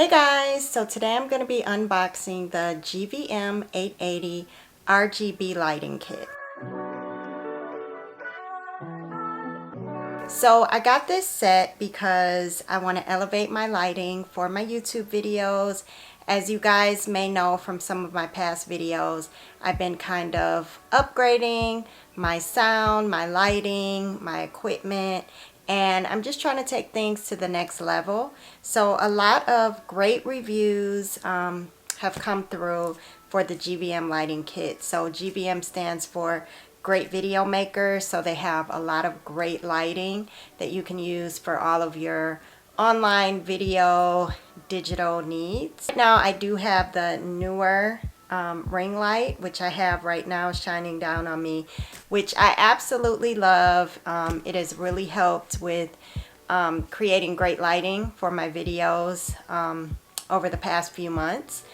Hey guys, so today I'm going to be unboxing the GVM 880 RGB Lighting Kit. So I got this set because I want to elevate my lighting for my YouTube videos. As you guys may know from some of my past videos, I've been kind of upgrading my sound, my lighting, my equipment, and I'm just trying to take things to the next level. So a lot of great reviews have come through for the GVM lighting kit. So GVM stands for Great Video Maker, so they have a lot of great lighting that you can use for all of your online video digital needs. Now I do have the newer ring light, which I have right now shining down on me, which I absolutely love. It has really helped with creating great lighting for my videos over the past few months.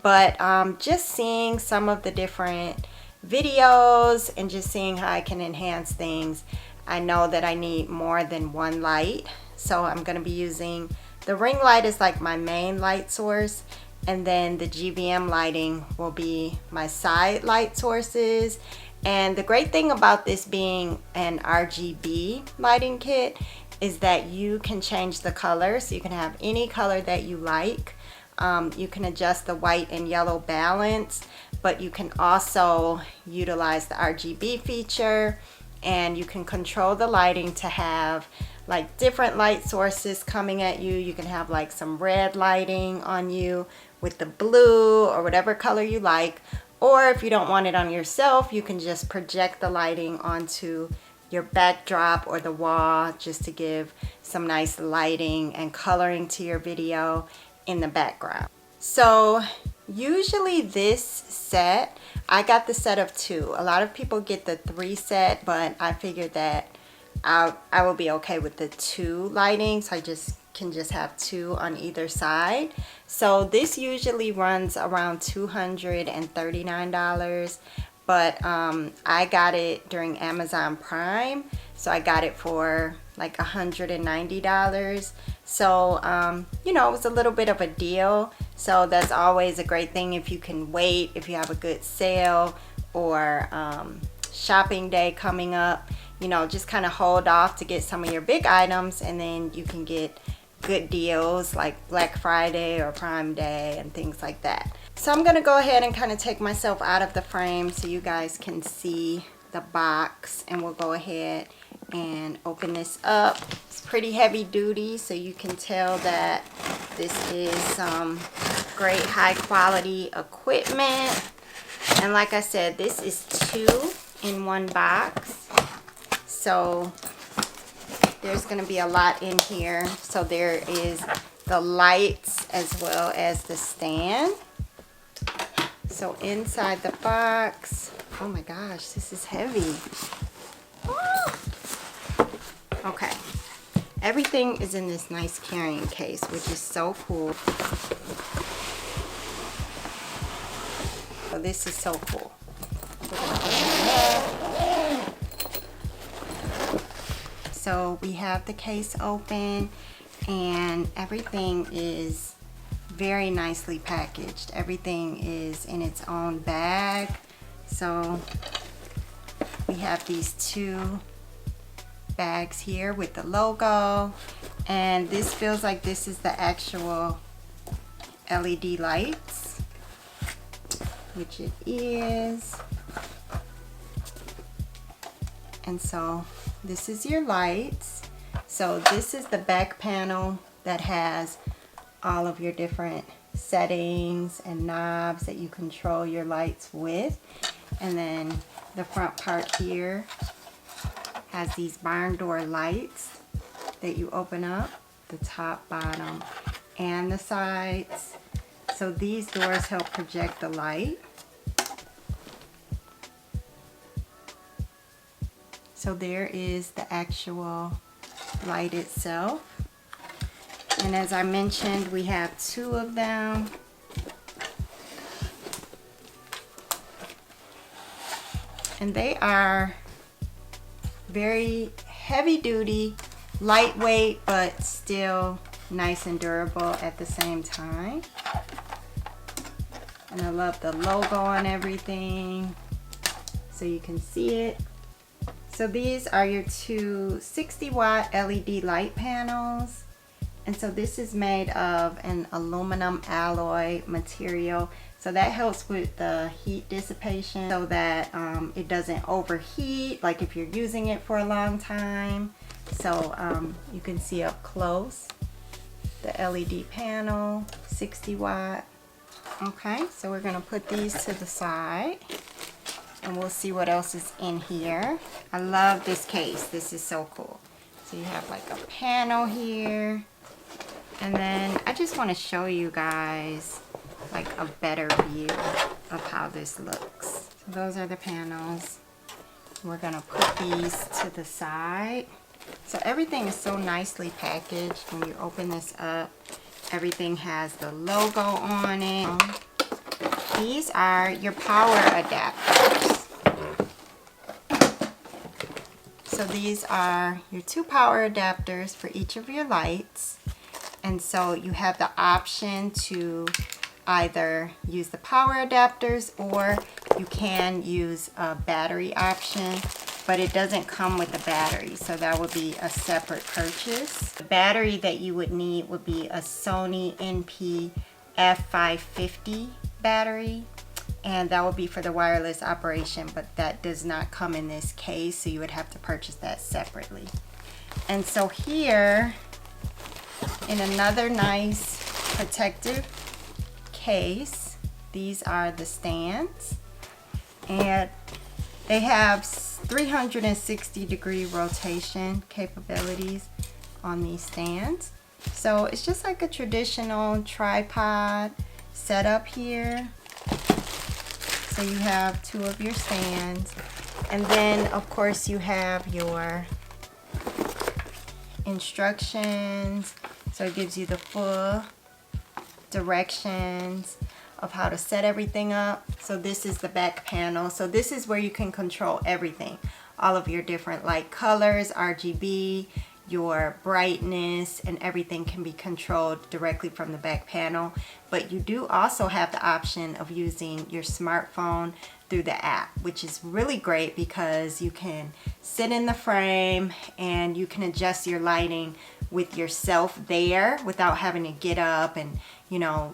But just seeing some of the different videos and just seeing how I can enhance things, I know that I need more than one light. So I'm going to be using the ring light as like my main light source, and then the GVM lighting will be my side light sources. And the great thing about this being an RGB lighting kit is that you can change the color, so you can have any color that you like. You can adjust the white and yellow balance, but you can also utilize the RGB feature, and you can control the lighting to have like different light sources coming at you. You can have like some red lighting on you with the blue or whatever color you like, or if you don't want it on yourself, you can just project the lighting onto your backdrop or the wall just to give some nice lighting and coloring to your video in the background. So usually this set, I got the set of 2. A lot of people get the 3 set, but I figured that I will be okay with the 2 lighting, so I can just have 2 on either side. So this usually runs around $239, but I got it during Amazon Prime, so I got it for like $190. So you know, it was a little bit of a deal. So that's always a great thing if you can wait, if you have a good sale or shopping day coming up. You know, just kind of hold off to get some of your big items, and then you can get good deals like Black Friday or Prime Day and things like that. So I'm gonna go ahead and kind of take myself out of the frame so you guys can see the box, and we'll go ahead and open this up. It's pretty heavy duty, so you can tell that this is some great high quality equipment. And like I said, this is 2 in one box, so there's going to be a lot in here. So there is the lights as well as the stand. So inside the box, oh my gosh, this is heavy. Okay, everything is in this nice carrying case, which is so cool. So this is so cool. So we have the case open, and everything is very nicely packaged. Everything is in its own bag. So we have these 2 bags here with the logo, and this feels like this is the actual LED lights, which it is. And so this is your lights. So this is the back panel that has all of your different settings and knobs that you control your lights with. And then the front part here has these barn door lights that you open up, the top, bottom, and the sides. So these doors help project the light. So there is the actual light itself. And as I mentioned, we have 2 of them. And they are very heavy duty, lightweight, but still nice and durable at the same time. And I love the logo on everything, so you can see it. So these are your two 60-watt LED light panels. And so this is made of an aluminum alloy material. So that helps with the heat dissipation so that it doesn't overheat, like if you're using it for a long time. So you can see up close the LED panel, 60 watt. Okay, so we're gonna put these to the side and we'll see what else is in here. I love this case, this is so cool. So you have like a panel here. And then I just want to show you guys like a better view of how this looks. So those are the panels. We're going to put these to the side. So everything is so nicely packaged. When you open this up, everything has the logo on it. These are your power adapters. So these are your two power adapters for each of your lights. And so you have the option to either use the power adapters or you can use a battery option, but it doesn't come with a battery, so that would be a separate purchase. The battery that you would need would be a Sony NP F550 battery, and that would be for the wireless operation, but that does not come in this case, so you would have to purchase that separately. And so here, in another nice protective case, these are the stands, and they have 360-degree rotation capabilities on these stands. So it's just like a traditional tripod setup here. So you have two of your stands, and then of course you have your instructions. So it gives you the full directions of how to set everything up. So this is the back panel. So this is where you can control everything. All of your different light colors, RGB, your brightness, and everything can be controlled directly from the back panel. But you do also have the option of using your smartphone through the app, which is really great because you can sit in the frame and you can adjust your lighting with yourself there without having to get up and, you know,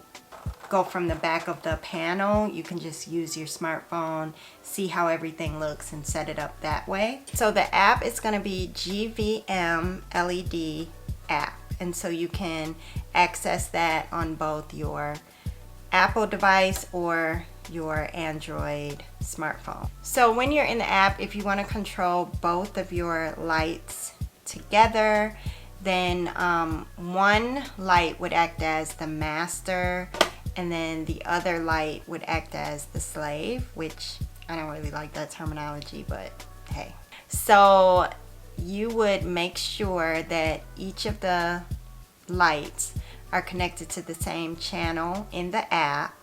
go from the back of the panel. You can just use your smartphone, see how everything looks, and set it up that way. So the app is going to be GVM LED app, and so you can access that on both your Apple device or your Android smartphone. So when you're in the app, if you want to control both of your lights together, then one light would act as the master, and then the other light would act as the slave, which I don't really like that terminology, but hey. So you would make sure that each of the lights are connected to the same channel in the app,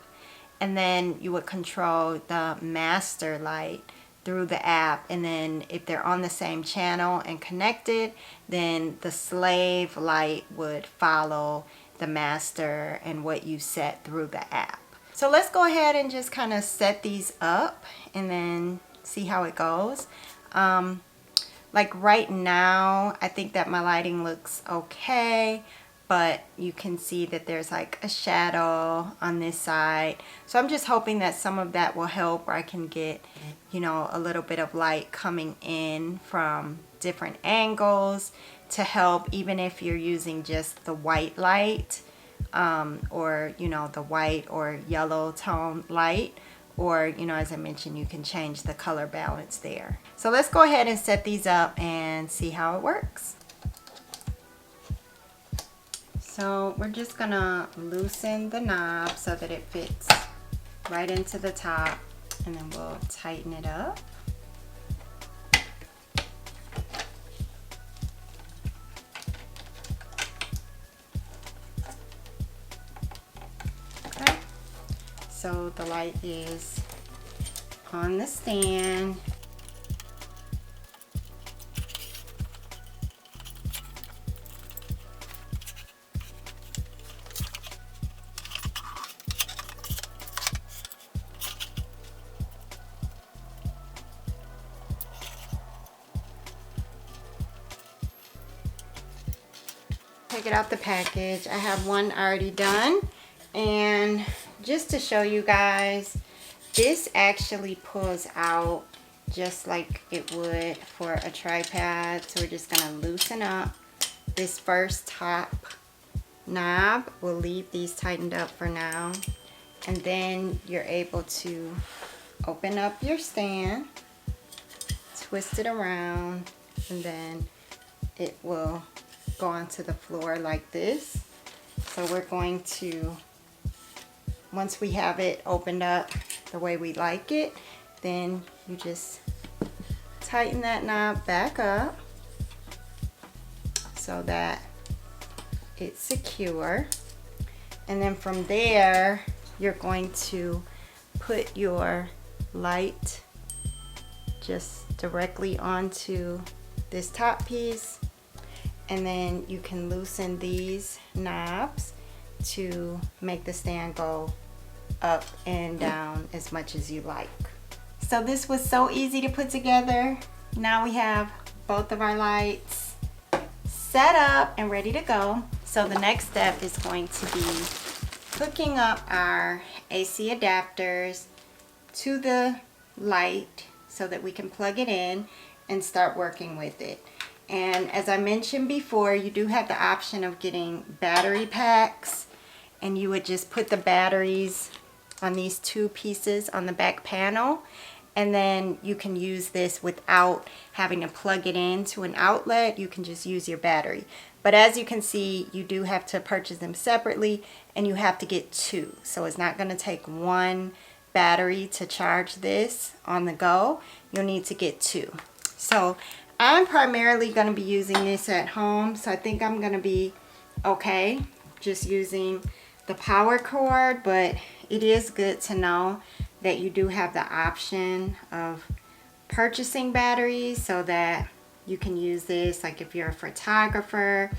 and then you would control the master light through the app, and then if they're on the same channel and connected, then the slave light would follow the master and what you set through the app. So let's go ahead and just kind of set these up and then see how it goes. Like right now, I think that my lighting looks okay, but you can see that there's like a shadow on this side. So I'm just hoping that some of that will help, or I can get, you know, a little bit of light coming in from different angles to help, even if you're using just the white light, or, you know, the white or yellow tone light, or, you know, as I mentioned, you can change the color balance there. So let's go ahead and set these up and see how it works. So we're just gonna loosen the knob so that it fits right into the top, and then we'll tighten it up. Okay, so the light is on the stand. take it out the package. I have one already done. And just to show you guys, this actually pulls out just like it would for a tripod. So we're just gonna loosen up this first top knob. We'll leave these tightened up for now. And then you're able to open up your stand, twist it around, and then it will go onto the floor like this. So we're going to, once we have it opened up the way we like it, then you just tighten that knob back up so that it's secure. And then from there, you're going to put your light just directly onto this top piece, and then you can loosen these knobs to make the stand go up and down as much as you like. So this was so easy to put together. Now we have both of our lights set up and ready to go. So the next step is going to be hooking up our AC adapters to the light so that we can plug it in and start working with it. And as I mentioned before, you do have the option of getting battery packs, and you would just put the batteries on these two pieces on the back panel, and then you can use this without having to plug it into an outlet. You can just use your battery. But as you can see, you do have to purchase them separately, and you have to get two. So it's not going to take one battery to charge this on the go. You'll need to get two. So I'm primarily going to be using this at home, so I think I'm going to be okay just using the power cord, but it is good to know that you do have the option of purchasing batteries so that you can use this, like if you're a photographer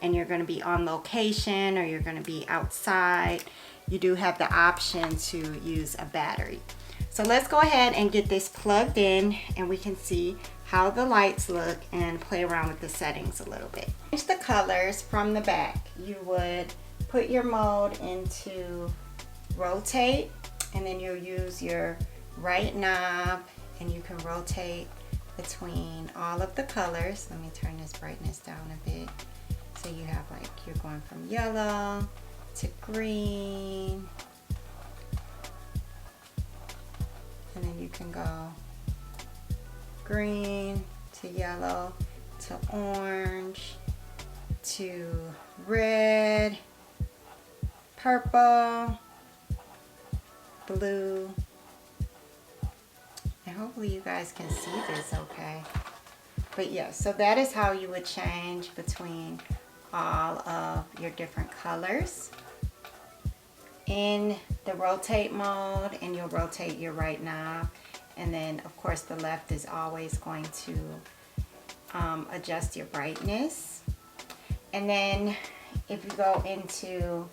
and you're going to be on location or you're going to be outside, you do have the option to use a battery. So let's go ahead and get this plugged in, and we can see how the lights look and play around with the settings a little bit. Change the colors from the back. You would put your mode into rotate, and then you'll use your right knob and you can rotate between all of the colors. Let me turn this brightness down a bit. So you have, like, you're going from yellow to green, and then you can go green to yellow to orange to red, purple, blue, and hopefully you guys can see this okay. But yeah, so that is how you would change between all of your different colors in the rotate mode, and you'll rotate your right knob, and then of course the left is always going to adjust your brightness. And then if you go into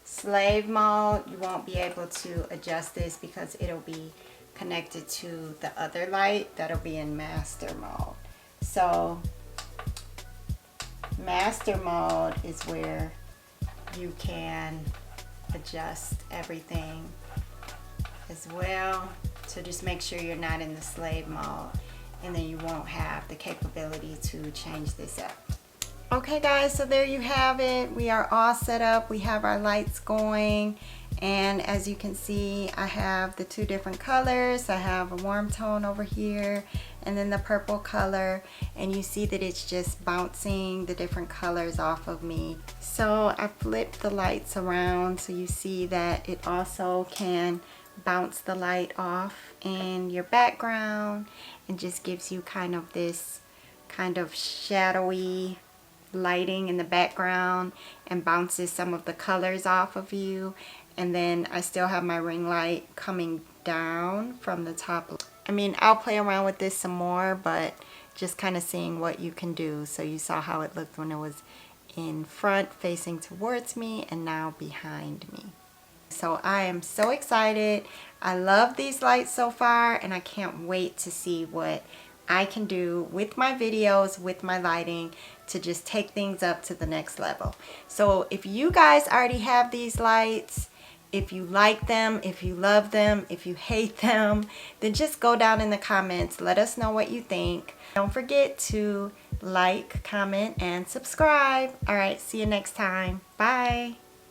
slave mode, you won't be able to adjust this because it'll be connected to the other light that'll be in master mode. So master mode is where you can adjust everything as well. So just make sure you're not in the slave mode, and then you won't have the capability to change this up. Okay guys, so there you have it. We are all set up. We have our lights going, and as you can see, I have the two different colors. I have a warm tone over here and then the purple color, and you see that it's just bouncing the different colors off of me. So I flipped the lights around so you see that it also can bounce the light off in your background, and just gives you kind of this kind of shadowy lighting in the background and bounces some of the colors off of you. And then I still have my ring light coming down from the top. I mean, I'll play around with this some more, but just kind of seeing what you can do. So you saw how it looked when it was in front facing towards me and now behind me. So I am so excited. I love these lights so far, and I can't wait to see what I can do with my videos, with my lighting, to just take things up to the next level. So if you guys already have these lights, if you like them, if you love them, if you hate them, then just go down in the comments. Let us know what you think. Don't forget to like, comment, and subscribe. All right, see you next time. Bye.